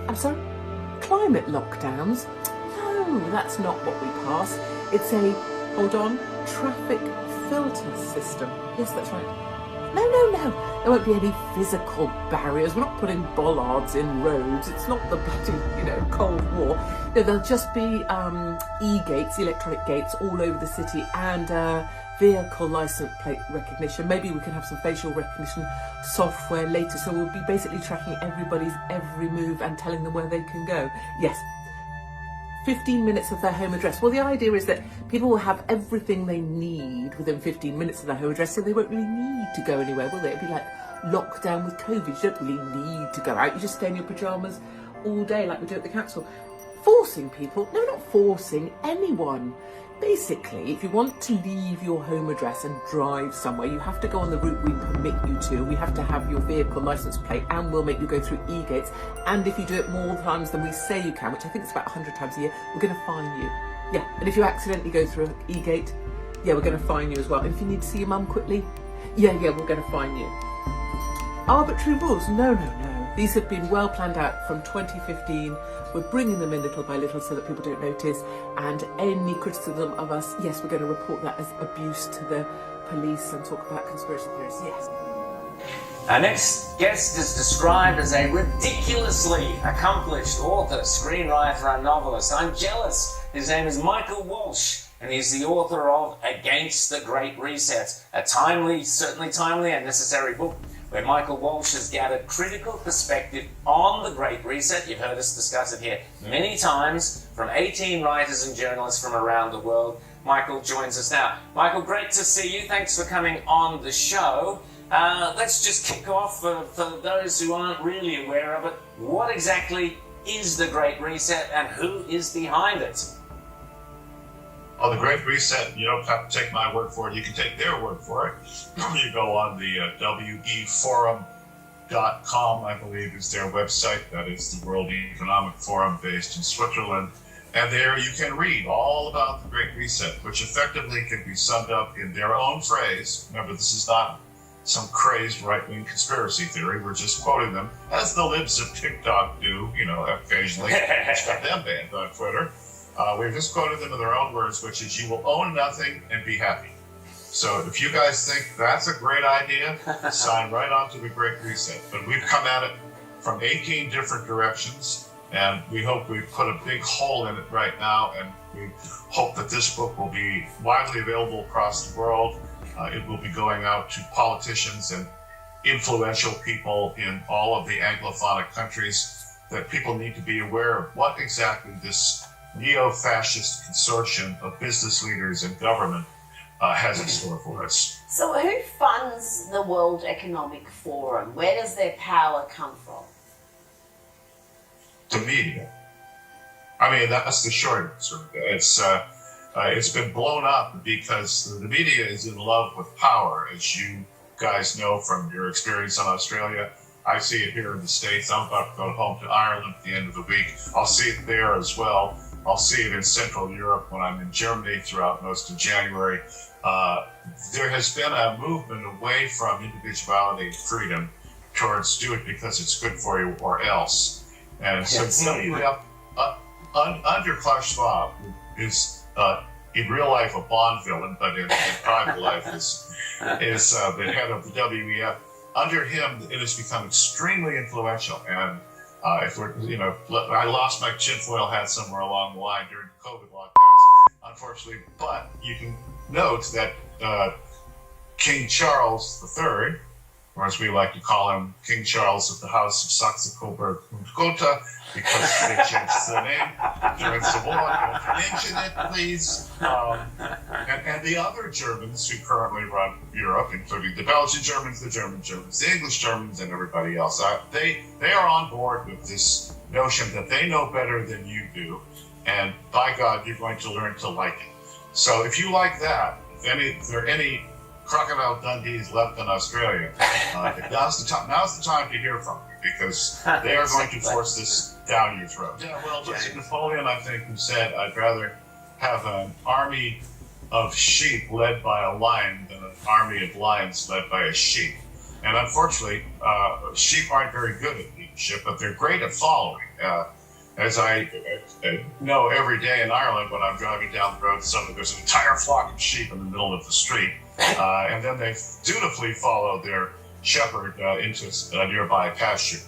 I'm sorry? Climate lockdowns? No, that's not what we pass. It's a, hold on, traffic filter system. Yes, that's right. No. There won't be any physical barriers. We're not putting bollards in roads. It's not the bloody, Cold War. No, there'll just be e-gates, electronic gates all over the city, and vehicle license plate recognition. Maybe we can have some facial recognition software later. So we'll be basically tracking everybody's every move and telling them where they can go. Yes. 15 minutes of their home address. Well, the idea is that people will have everything they need within 15 minutes of their home address, so they won't really need to go anywhere, will they? It'll be like lockdown with COVID. You don't really need to go out. You just stay in your pyjamas all day like we do at the council. Forcing people? No, not forcing anyone. Basically, if you want to leave your home address and drive somewhere, you have to go on the route we permit you to. We have to have your vehicle license plate, and we'll make you go through e-gates. And if you do it more times than we say you can, which I think is about 100 times a year, we're going to fine you. Yeah, and if you accidentally go through an e-gate, yeah, we're going to fine you as well. And if you need to see your mum quickly, yeah, we're going to fine you. Arbitrary rules? No. These have been well planned out from 2015. We're bringing them in little by little so that people don't notice. And any criticism of us, yes, we're going to report that as abuse to the police and talk about conspiracy theories. Yes. Our next guest is described as a ridiculously accomplished author, screenwriter and novelist. I'm jealous. His name is Michael Walsh, and he's the author of Against the Great Reset, a certainly timely and necessary book where Michael Walsh has gathered critical perspective on the Great Reset. You've heard us discuss it here many times from 18 writers and journalists from around the world. Michael joins us now. Michael, great to see you. Thanks for coming on the show. Let's just kick off for those who aren't really aware of it. What exactly is the Great Reset and who is behind it? Oh, the Great Reset, you don't have to take my word for it. You can take their word for it. You go on the weforum.com, I believe is their website. That is the World Economic Forum based in Switzerland. And there you can read all about the Great Reset, which effectively can be summed up in their own phrase. Remember, this is not some crazed right-wing conspiracy theory. We're just quoting them, as the libs of TikTok do, occasionally. It's got them banned on Twitter. We've just quoted them in their own words, which is, you will own nothing and be happy. So if you guys think that's a great idea, sign right on to the Great Reset. But we've come at it from 18 different directions, and we hope we've put a big hole in it right now, and we hope that this book will be widely available across the world. It will be going out to politicians and influential people in all of the Anglophonic countries, that people need to be aware of what exactly this neo-fascist consortium of business leaders and government has in store for us. So who funds the World Economic Forum? Where does their power come from? The media. I mean, that's the short answer. It's been blown up because the media is in love with power, as you guys know from your experience in Australia. I see it here in the States. I'm about to go home to Ireland at the end of the week. I'll see it there as well. I'll see it in Central Europe when I'm in Germany throughout most of January. There has been a movement away from individuality and freedom towards do it because it's good for you or else. And so under Klaus Schwab, is in real life a Bond villain, but in private life is the head of the WEF. Under him, it has become extremely influential. And I lost my tinfoil hat somewhere along the line during the COVID lockdowns, unfortunately. But you can note that King Charles III, or as we like to call him, King Charles of the House of Saxe-Coburg-Gotha, because they changed the name during the war. Don't mention it, please. And the other Germans who currently run Europe, including the Belgian Germans, the German Germans, the English Germans, and everybody else, they are on board with this notion that they know better than you do, and by God, you're going to learn to like it. So if you like that, if there are any Crocodile Dundees left in Australia, now's the time to hear from them, because they are going to force this down your throat. Yeah, well, was it Napoleon, I think, who said, I'd rather have an army of sheep led by a lion than an army of lions led by a sheep. And unfortunately, sheep aren't very good at leading. leadership, but they're great at following. As I know every day in Ireland when I'm driving down the road, suddenly there's an entire flock of sheep in the middle of the street, and then they dutifully follow their shepherd into a nearby pasture.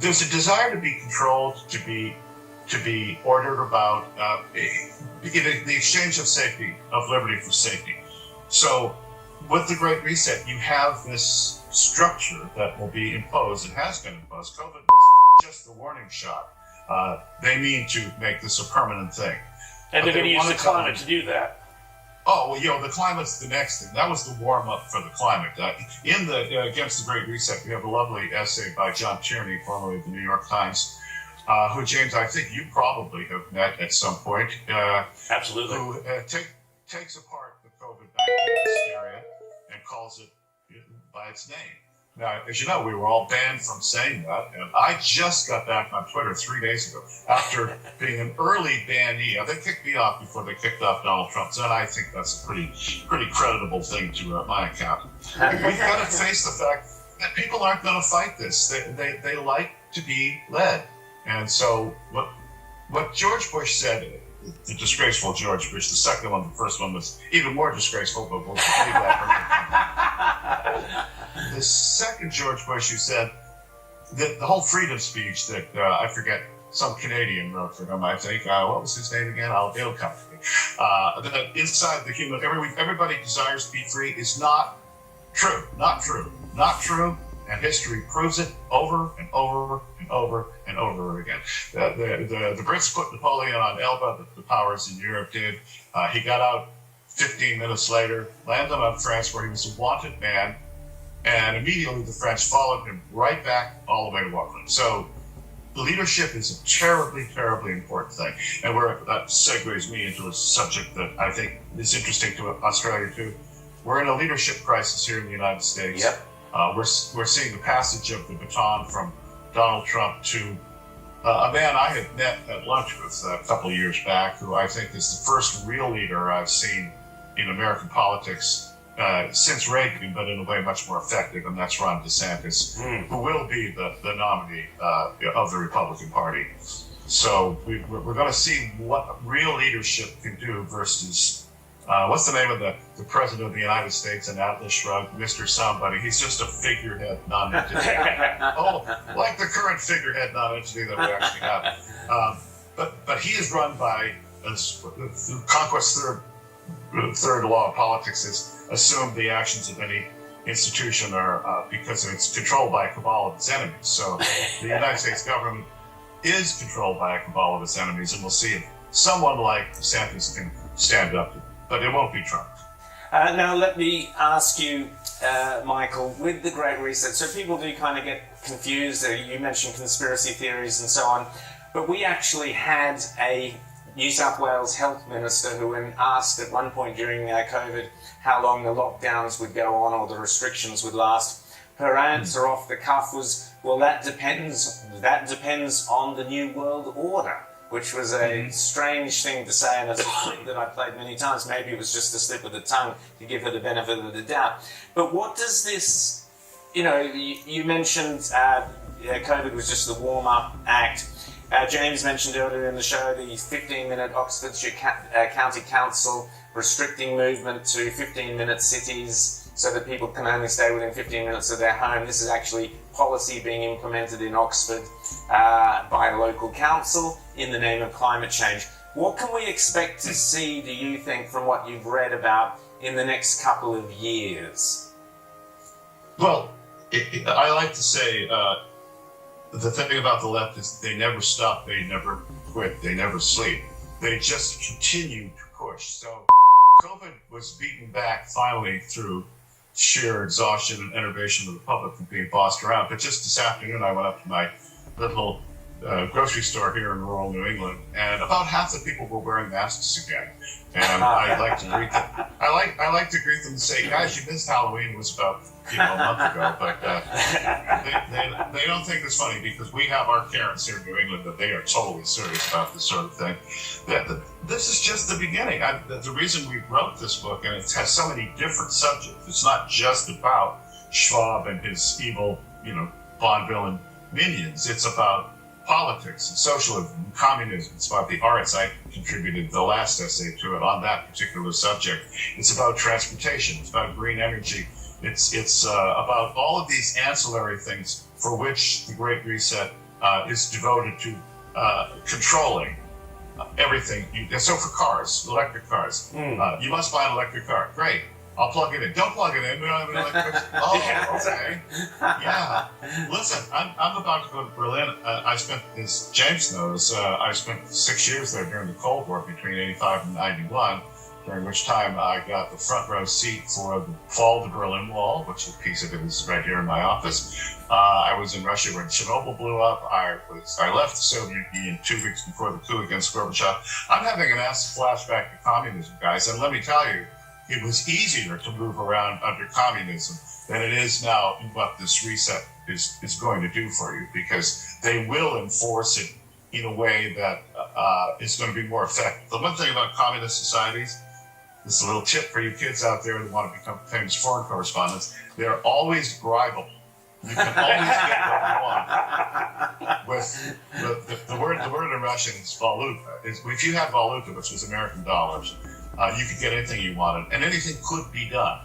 There's a desire to be controlled, to be ordered about, the exchange of safety, of liberty for safety. So with the Great Reset, you have this structure that will be imposed, and has been imposed. COVID was just the warning shot. They mean to make this a permanent thing. And they're going to use the climate to do that. Oh, well, the climate's the next thing. That was the warm-up for the climate. In the Against the Great Reset, we have a lovely essay by John Tierney, formerly of the New York Times, who, James, I think you probably have met at some point. Absolutely. Who takes apart the COVID-19 hysteria and calls it by its name. Now, as you know, we were all banned from saying that, and I just got back on Twitter 3 days ago after being an early bannee. They kicked me off before they kicked off Donald Trump, so I think that's a pretty creditable thing to my account. We've got to face the fact that people aren't going to fight this. They like to be led, and so what George Bush said, the disgraceful George Bush, the second one, the first one was even more disgraceful, but we'll leave that for another time. The second George Bush, who said that the whole freedom speech that I forget, some Canadian wrote for him, I think. What was his name again? It'll come to me. That inside the human, everybody desires to be free is not true. Not true. Not true. And history proves it over and over and over and over again. The Brits put Napoleon on Elba, the powers in Europe did. He got out 15 minutes later, landed on France, where he was a wanted man. And immediately the French followed him right back all the way to Waterloo. So leadership is a terribly, terribly important thing. And that segues me into a subject that I think is interesting to Australia too. We're in a leadership crisis here in the United States. Yep. We're seeing the passage of the baton from Donald Trump to a man I had met at lunch with a couple of years back, who I think is the first real leader I've seen in American politics since Reagan, but in a way much more effective, and that's Ron DeSantis, who will be the nominee of the Republican Party. So we're going to see what real leadership can do versus, what's the name of the President of the United States, an Atlas Shrugged, Mr. Somebody. He's just a figurehead non-entity. Like the current figurehead non-entity that we actually have. But he is run by, Conquest's third law of politics is assume the actions of any institution are because it's controlled by a cabal of its enemies. So the United States government is controlled by a cabal of its enemies, and we'll see if someone like DeSantis can stand up to it. But it won't be Trump. Now let me ask you, Michael, with the Great Reset, so people do kind of get confused. You mentioned conspiracy theories and so on, but we actually had a New South Wales health minister who, when asked at one point during COVID how long the lockdowns would go on or the restrictions would last, her answer off the cuff was, well, that depends on the New World Order, which was a strange thing to say, and it's a thing that I played many times. Maybe it was just a slip of the tongue to give her the benefit of the doubt. But what does this, you mentioned COVID was just the warm-up act. James mentioned earlier in the show the 15-minute Oxfordshire County Council restricting movement to 15-minute cities so that people can only stay within 15 minutes of their home. This is actually policy being implemented in Oxford by a local council in the name of climate change. What can we expect to see, do you think, from what you've read about in the next couple of years? Well, I like to say the thing about the left is they never stop, they never quit, they never sleep. They just continue to push. So COVID was beaten back finally through sheer exhaustion and enervation of the public from being bossed around. But just this afternoon, I went up to my little grocery store here in rural New England, and about half the people were wearing masks again. And I like to greet them. I like to greet them and say, guys, you missed Halloween. It was about a month ago, but they don't think it's funny because we have our Karens here in New England that they are totally serious about this sort of thing. This is just the beginning. The reason we wrote this book, and it has so many different subjects. It's not just about Schwab and his evil, Bond villain minions. It's about politics and socialism and communism. It's about the arts. I contributed the last essay to it on that particular subject. It's about transportation. It's about green energy. It's about all of these ancillary things for which the Great Reset is devoted to controlling everything. So for cars, electric cars, you must buy an electric car. Great. I'll plug it in. Don't plug it in. We don't have an electric car. Oh, okay. Yeah. Listen, I'm about to go to Berlin. I spent, as James knows, I spent 6 years there during the Cold War between 85 and 91, during which time I got the front row seat for the fall of the Berlin Wall, which a piece of it is right here in my office. I was in Russia when Chernobyl blew up. I left the Soviet Union 2 weeks before the coup against Gorbachev. I'm having an acid flashback to communism, guys, and let me tell you, it was easier to move around under communism than it is now in what this reset is going to do for you, because they will enforce it in a way that is going to be more effective. The one thing about communist societies, this is a little tip for you kids out there that want to become famous foreign correspondents, they're always bribable. You can always get what you want. With the word in Russian is valuta. If you have valuta, which is American dollars, you could get anything you wanted, and anything could be done.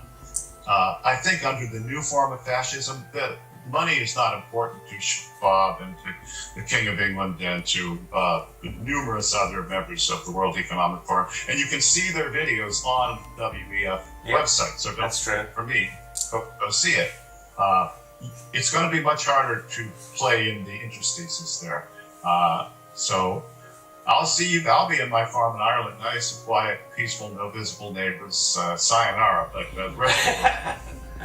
I think under the new form of fascism, that money is not important to Schwab and to the King of England and to numerous other members of the World Economic Forum. And you can see their videos on the WEF website. So That's true. for me, go see it. It's going to be much harder to play in the interstices there. So I'll see you. I'll be in my farm in Ireland, nice and quiet, peaceful, no visible neighbors. Sayonara, but the rest of them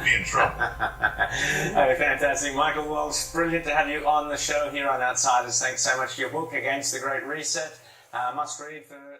be in trouble. Oh, fantastic. Michael Walsh, brilliant to have you on the show here on Outsiders. Thanks so much for your book, Against the Great Reset. Must read for...